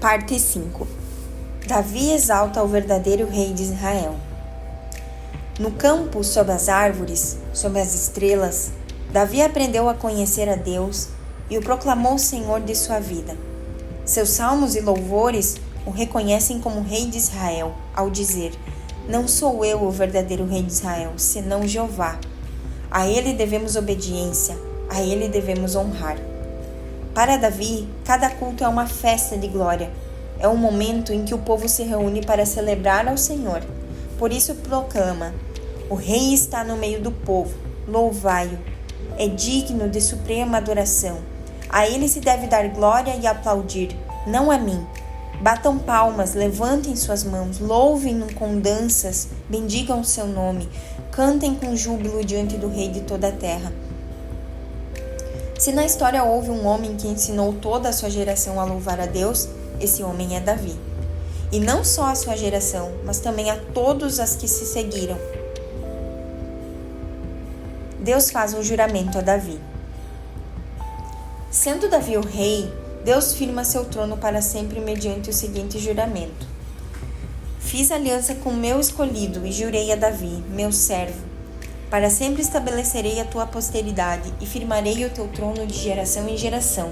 Parte 5. Davi exalta o verdadeiro rei de Israel. No campo, sob as árvores, sob as estrelas, Davi aprendeu a conhecer a Deus e o proclamou Senhor de sua vida. Seus salmos e louvores o reconhecem como rei de Israel, ao dizer: não sou eu o verdadeiro rei de Israel, senão Jeová. A ele devemos obediência, a ele devemos honrar. Para Davi, cada culto é uma festa de glória. É um momento em que o povo se reúne para celebrar ao Senhor. Por isso proclama: o rei está no meio do povo, louvai-o. É digno de suprema adoração. A ele se deve dar glória e aplaudir, não a mim. Batam palmas, levantem suas mãos, louvem-no com danças, bendigam o seu nome, cantem com júbilo diante do rei de toda a terra. Se na história houve um homem que ensinou toda a sua geração a louvar a Deus, esse homem é Davi. E não só a sua geração, mas também a todos as que se seguiram. Deus faz um juramento a Davi. Sendo Davi o rei, Deus firma seu trono para sempre mediante o seguinte juramento: fiz aliança com meu escolhido e jurei a Davi, meu servo. Para sempre estabelecerei a tua posteridade e firmarei o teu trono de geração em geração.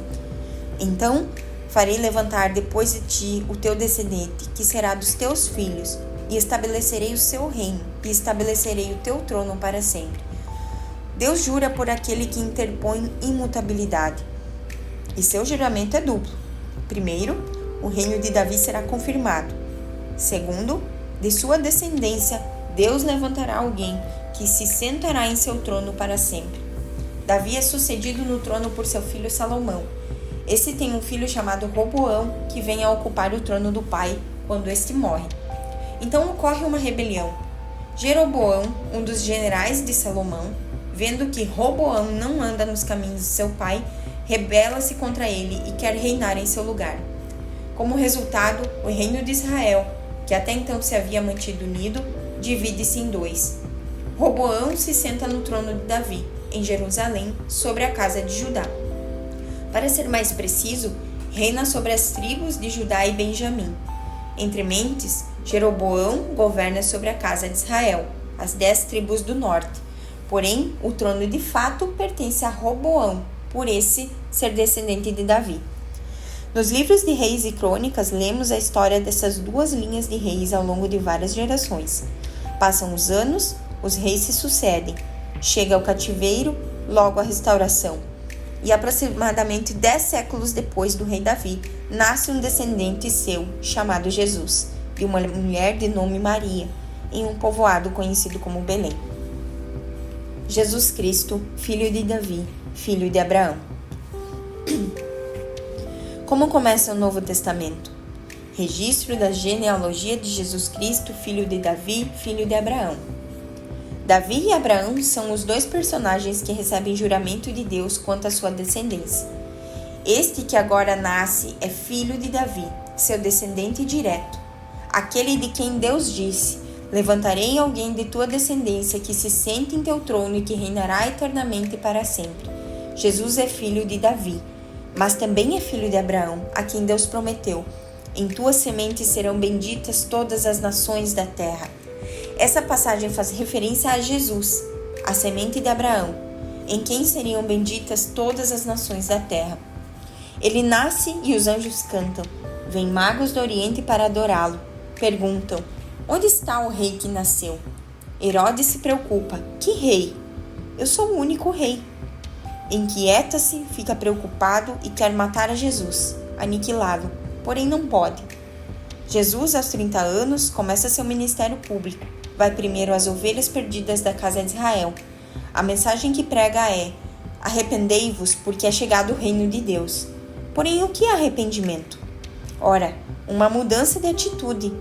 Então farei levantar depois de ti o teu descendente, que será dos teus filhos, e estabelecerei o seu reino, e estabelecerei o teu trono para sempre. Deus jura por aquele que interpõe imutabilidade. E seu juramento é duplo. Primeiro, o reino de Davi será confirmado. Segundo, de sua descendência, Deus levantará alguém que se sentará em seu trono para sempre. Davi é sucedido no trono por seu filho Salomão. Esse tem um filho chamado Roboão, que vem a ocupar o trono do pai quando este morre. Então ocorre uma rebelião. Jeroboão, um dos generais de Salomão, vendo que Roboão não anda nos caminhos de seu pai, rebela-se contra ele e quer reinar em seu lugar. Como resultado, o reino de Israel, que até então se havia mantido unido, divide-se em dois. Roboão se senta no trono de Davi, em Jerusalém, sobre a casa de Judá. Para ser mais preciso, reina sobre as tribos de Judá e Benjamim. Entre mentes, Jeroboão governa sobre a casa de Israel, as 10 tribos do norte. Porém, o trono de fato pertence a Roboão, por esse ser descendente de Davi. Nos livros de Reis e Crônicas, lemos a história dessas duas linhas de reis ao longo de várias gerações. Passam os anos, os reis se sucedem. Chega o cativeiro, logo a restauração. E aproximadamente 10 séculos depois do rei Davi, nasce um descendente seu, chamado Jesus, de uma mulher de nome Maria, em um povoado conhecido como Belém. Jesus Cristo, filho de Davi, filho de Abraão. Como começa o Novo Testamento? Registro da genealogia de Jesus Cristo, filho de Davi, filho de Abraão. Davi e Abraão são os dois personagens que recebem juramento de Deus quanto à sua descendência. Este que agora nasce é filho de Davi, seu descendente direto, aquele de quem Deus disse: levantarei alguém de tua descendência que se sente em teu trono e que reinará eternamente para sempre. Jesus é filho de Davi, mas também é filho de Abraão, a quem Deus prometeu: em tua semente serão benditas todas as nações da terra. Essa passagem faz referência a Jesus, a semente de Abraão, em quem seriam benditas todas as nações da terra. Ele nasce e os anjos cantam. Vêm magos do Oriente para adorá-lo. Perguntam: onde está o rei que nasceu? Herodes se preocupa: que rei? Eu sou o único rei. Inquieta-se, fica preocupado e quer matar a Jesus, aniquilá-lo, porém não pode. Jesus, aos 30 anos, começa seu ministério público. Vai primeiro às ovelhas perdidas da casa de Israel. A mensagem que prega é: arrependei-vos, porque é chegado o reino de Deus. Porém, o que é arrependimento? Ora, uma mudança de atitude.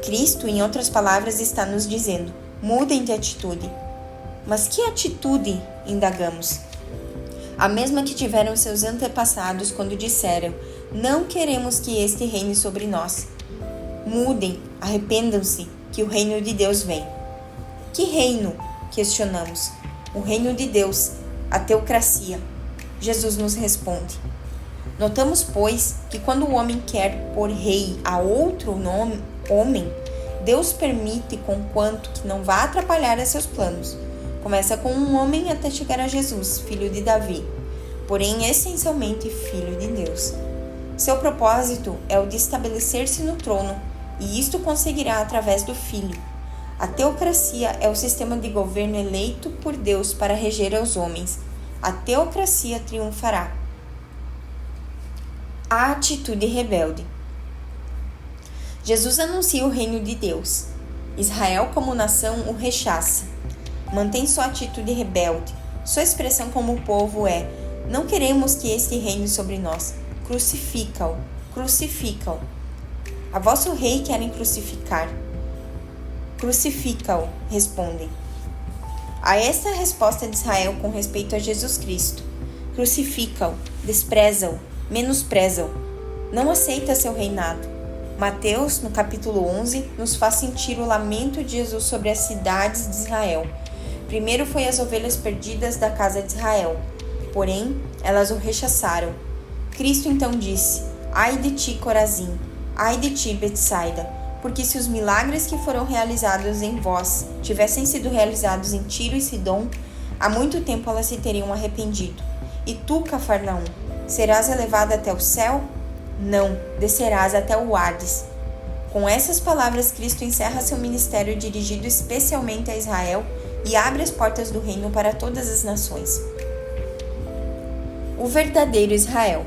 Cristo, em outras palavras, está nos dizendo: mudem de atitude. Mas que atitude? Indagamos. A mesma que tiveram seus antepassados quando disseram: não queremos que este reine sobre nós. Mudem, arrependam-se, que o reino de Deus vem. Que reino? Questionamos. O reino de Deus, a teocracia. Jesus nos responde: Notamos, pois, que quando o homem quer pôr rei a outro homem, Deus permite conquanto que não vá atrapalhar a seus planos. Começa com um homem até chegar a Jesus, filho de Davi, porém essencialmente filho de Deus. Seu propósito é o de estabelecer-se no trono, e isto conseguirá através do Filho. A teocracia é o sistema de governo eleito por Deus para reger aos homens. A teocracia triunfará. A atitude rebelde. Jesus anuncia o reino de Deus. Israel, como nação, o rechaça. Mantém sua atitude rebelde. Sua expressão como povo é: não queremos que este reine sobre nós. Crucifica-o, crucifica-o. A vosso rei querem crucificar. Crucifica-o, respondem. A esta resposta de Israel com respeito a Jesus Cristo: crucifica-o, despreza-o, menospreza-o, não aceita seu reinado. Mateus, no capítulo 11, nos faz sentir o lamento de Jesus sobre as cidades de Israel. Primeiro foi as ovelhas perdidas da casa de Israel, porém elas o rechaçaram. Cristo então disse: ai de ti, Corazim, ai de ti, Betsaida, porque se os milagres que foram realizados em vós tivessem sido realizados em Tiro e Sidom, há muito tempo elas se teriam arrependido. E tu, Cafarnaum, serás elevada até o céu? Não, descerás até o Hades. Com essas palavras, Cristo encerra seu ministério dirigido especialmente a Israel e abre as portas do reino para todas as nações. O verdadeiro Israel.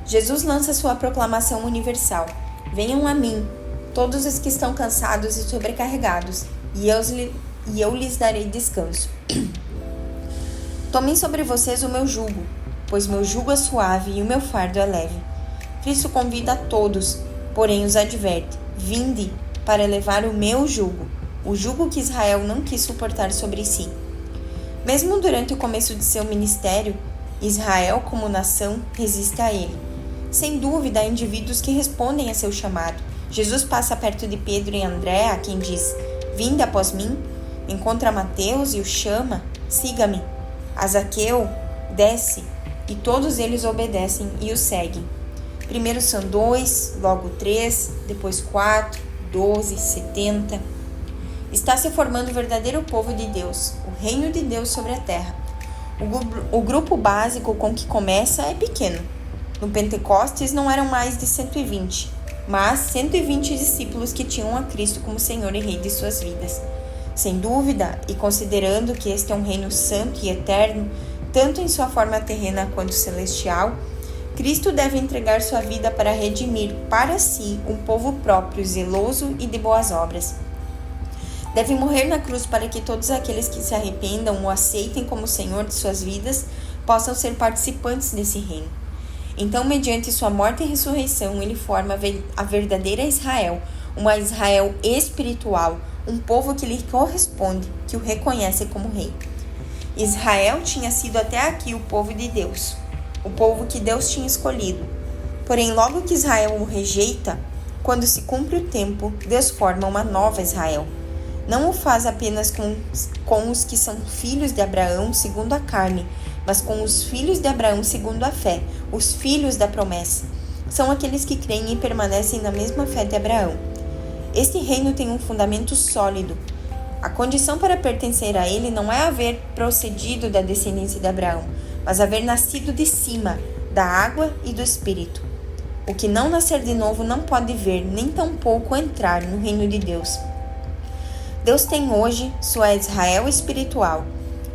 Jesus lança sua proclamação universal: venham a mim, todos os que estão cansados e sobrecarregados, e eu lhes darei descanso. Tomem sobre vocês o meu jugo, pois meu jugo é suave e o meu fardo é leve. Cristo convida a todos, porém os adverte: vinde para levar o meu jugo, o jugo que Israel não quis suportar sobre si. Mesmo durante o começo de seu ministério, Israel, como nação, resiste a ele. Sem dúvida, há indivíduos que respondem a seu chamado. Jesus passa perto de Pedro e André, a quem diz: vinde após mim. Encontra Mateus e o chama: siga-me. A Zaqueu: desce. E todos eles obedecem e o seguem. Primeiro são 2, logo 3, depois 4, 12, 70. Está se formando o verdadeiro povo de Deus, o reino de Deus sobre a terra. O grupo básico com que começa é pequeno. No Pentecostes não eram mais de 120, mas 120 discípulos que tinham a Cristo como Senhor e Rei de suas vidas. Sem dúvida, e considerando que este é um reino santo e eterno, tanto em sua forma terrena quanto celestial, Cristo deve entregar sua vida para redimir para si um povo próprio, zeloso e de boas obras. Deve morrer na cruz para que todos aqueles que se arrependam o aceitem como Senhor de suas vidas possam ser participantes desse reino. Então, mediante sua morte e ressurreição, ele forma a verdadeira Israel, uma Israel espiritual, um povo que lhe corresponde, que o reconhece como rei. Israel tinha sido até aqui o povo de Deus, o povo que Deus tinha escolhido. Porém, logo que Israel o rejeita, quando se cumpre o tempo, Deus forma uma nova Israel. Não o faz apenas com os que são filhos de Abraão segundo a carne, mas com os filhos de Abraão segundo a fé, os filhos da promessa. São aqueles que creem e permanecem na mesma fé de Abraão. Este reino tem um fundamento sólido. A condição para pertencer a ele não é haver procedido da descendência de Abraão, mas haver nascido de cima, da água e do Espírito. O que não nascer de novo não pode ver, nem tampouco entrar no reino de Deus. Deus tem hoje sua Israel espiritual.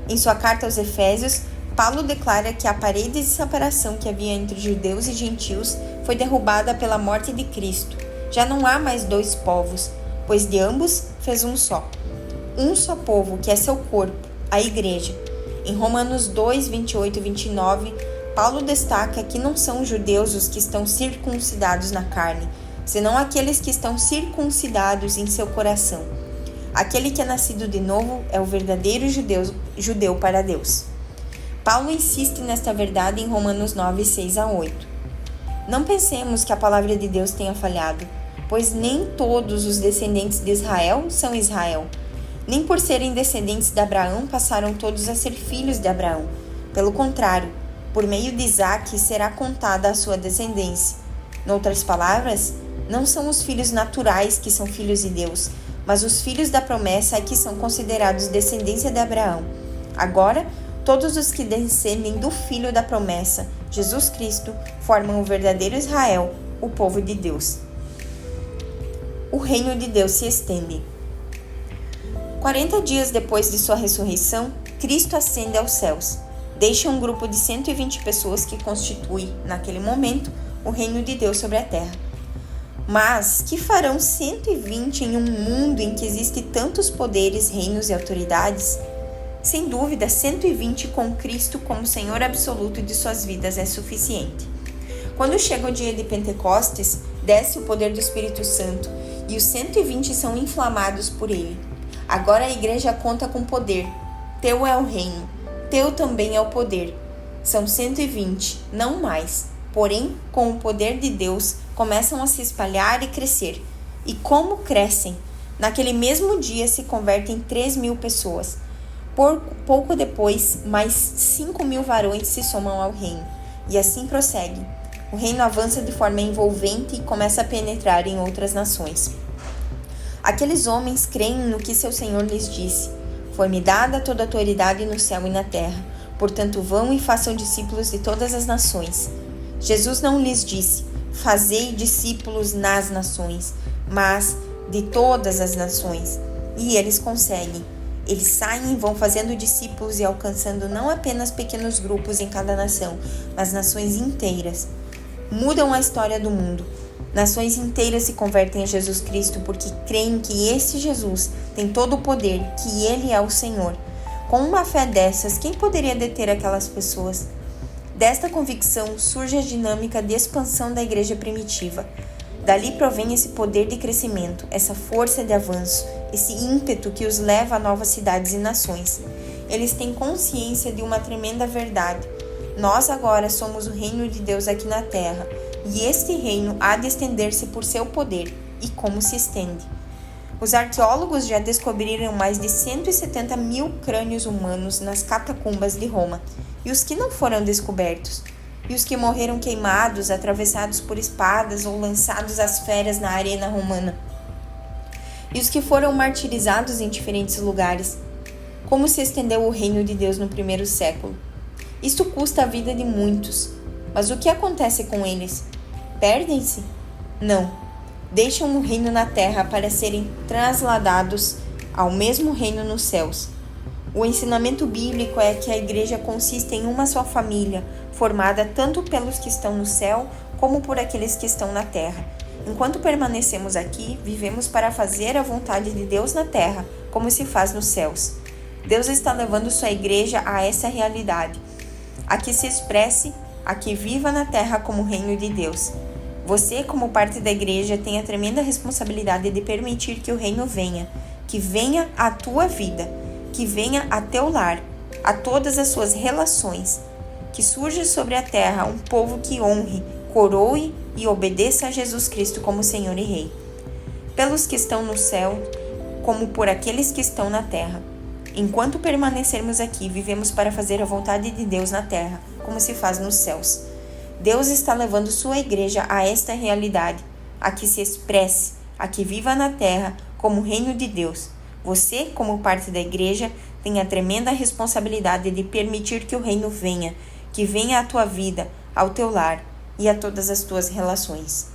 Em sua carta aos Efésios, Paulo declara que a parede de separação que havia entre judeus e gentios foi derrubada pela morte de Cristo. Já não há mais dois povos, pois de ambos fez um só. Um só povo, que é seu corpo, a Igreja. Em Romanos 2, 28 e 29, Paulo destaca que não são os judeus os que estão circuncidados na carne, senão aqueles que estão circuncidados em seu coração. Aquele que é nascido de novo é o verdadeiro judeu para Deus. Paulo insiste nesta verdade em Romanos 9, 6 a 8. Não pensemos que a palavra de Deus tenha falhado, pois nem todos os descendentes de Israel são Israel. Nem por serem descendentes de Abraão passaram todos a ser filhos de Abraão. Pelo contrário, Por meio de Isaque será contada a sua descendência. Noutras palavras, não são os filhos naturais que são filhos de Deus, mas os filhos da promessa é que são considerados descendência de Abraão. Agora, todos os que descendem do Filho da promessa, Jesus Cristo, formam o verdadeiro Israel, o povo de Deus. O reino de Deus se estende. 40 dias depois de sua ressurreição, Cristo ascende aos céus. Deixa um grupo de 120 pessoas que constitui, naquele momento, o reino de Deus sobre a terra. Mas que farão 120 em um mundo em que existem tantos poderes, reinos e autoridades? Sem dúvida, 120 com Cristo como Senhor absoluto de suas vidas é suficiente. Quando chega o dia de Pentecostes, desce o poder do Espírito Santo e os 120 são inflamados por ele. Agora a igreja conta com poder. Teu é o reino, teu também é o poder. São 120, não mais. Porém, com o poder de Deus, começam a se espalhar e crescer. E como crescem? Naquele mesmo dia se convertem 3.000 pessoas. Pouco depois, mais 5.000 varões se somam ao reino. E assim prossegue. O reino avança de forma envolvente e começa a penetrar em outras nações. Aqueles homens creem no que seu Senhor lhes disse. Foi-me dada toda a autoridade no céu e na terra. Portanto, vão e façam discípulos de todas as nações. Jesus não lhes disse, fazei discípulos nas nações, mas de todas as nações. E eles conseguem. Eles saem e vão fazendo discípulos e alcançando não apenas pequenos grupos em cada nação, mas nações inteiras. Mudam a história do mundo. Nações inteiras se convertem a Jesus Cristo porque creem que esse Jesus tem todo o poder, que Ele é o Senhor. Com uma fé dessas, quem poderia deter aquelas pessoas? Desta convicção surge a dinâmica de expansão da igreja primitiva. Dali provém esse poder de crescimento, essa força de avanço, esse ímpeto que os leva a novas cidades e nações. Eles têm consciência de uma tremenda verdade. Nós agora somos o reino de Deus aqui na terra, e este reino há de estender-se por seu poder. E como se estende? Os arqueólogos já descobriram mais de 170.000 crânios humanos nas catacumbas de Roma. E os que não foram descobertos? E os que morreram queimados, atravessados por espadas ou lançados às feras na arena romana? E os que foram martirizados em diferentes lugares? Como se estendeu o reino de Deus no primeiro século? Isto custa a vida de muitos. Mas o que acontece com eles? Perdem-se? Não. Deixam o reino na terra para serem trasladados ao mesmo reino nos céus. O ensinamento bíblico é que a igreja consiste em uma só família, formada tanto pelos que estão no céu como por aqueles que estão na terra. Enquanto permanecemos aqui, vivemos para fazer a vontade de Deus na terra, como se faz nos céus. Deus está levando sua igreja a essa realidade, a que se expresse, a que viva na terra como reino de Deus. Você, como parte da igreja, tem a tremenda responsabilidade de permitir que o reino venha, que venha à tua vida, que venha a teu lar, a todas as suas relações, que surja sobre a terra um povo que honre, coroe e obedeça a Jesus Cristo como Senhor e Rei. Pelos que estão no céu, como por aqueles que estão na terra. Enquanto permanecermos aqui, vivemos para fazer a vontade de Deus na terra, como se faz nos céus. Deus está levando sua igreja a esta realidade, a que se expresse, a que viva na terra como reino de Deus. Você, como parte da igreja, tem a tremenda responsabilidade de permitir que o reino venha, que venha à tua vida, ao teu lar e a todas as tuas relações.